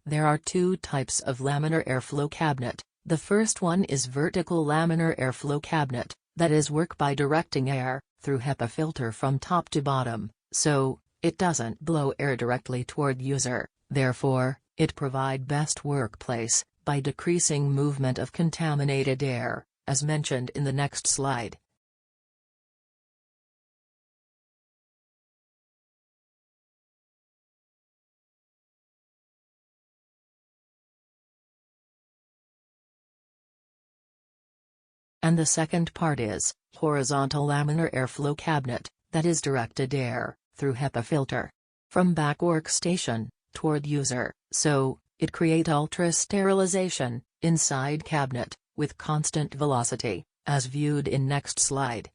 There are two types of laminar airflow cabinet. The first one is vertical laminar airflow cabinet, that is work by directing air, through HEPA filter from top to bottom, so, it doesn't blow air directly toward user, therefore, it provide best workplace, by decreasing movement of contaminated air, as mentioned in the next slide. And the second part is horizontal laminar airflow cabinet, that is directed air, through HEPA filter. From back workstation, toward user, so, it create ultra-sterilization, inside cabinet, with constant velocity, as viewed in next slide.